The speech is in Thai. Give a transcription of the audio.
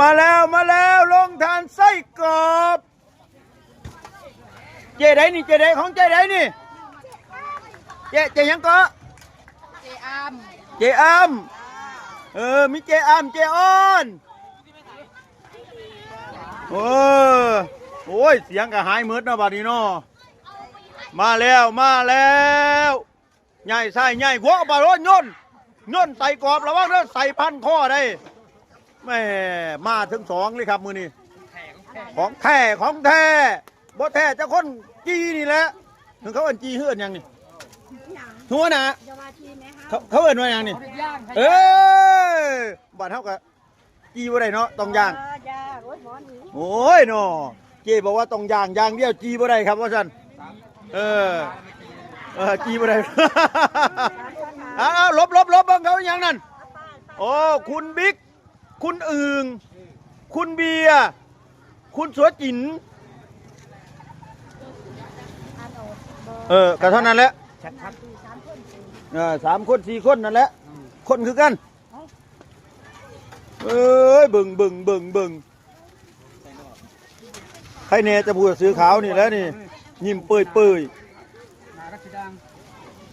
มาแล้วลงทานไส้กรอบเจ๊ได้นี่เจ๊ได้ของเจ๊ได้นี่เจ๊ยังก็เจ๊อ้ำมีเจ๊อ้ำเจ๊อ้อนโอ้ยเสียงก็หายมืดนะบัดนี้เนาะมาแล้วใหญ่ใส่ใหญ่หัวปลาโรยย่นใส่กรอบระวังเด้อใส่พันข้อได้แม่มาถึง2เลยครับมือนี้ของแท้บ่แท้เจ้าคนจีนี่แหละถึงเขาเอิ้นจีเฮือนยังนี่หัวนะเขาเอิ้นว่ายังนี่บ้านเฮาก็จีบ่ได้เนาะต้องย่างโอ้ยเนาะเจ๊บอกว่าต้องย่างเดียวจีบ่ได้ครับว่าซั่นจีบ่ได้ลบเบิ่งเขาอย่างนั้นโอ้คุณบิ๊กคุณอึ่งคุณเบียร์คุณสัวจิ๋นก็เท่านั้นแหละ3 คน 4 คนนั่นแหละคนคือกันบึงใครเน่จะพูดซื้อขาวนี่แล้วนี่ยิ้มเปื่อย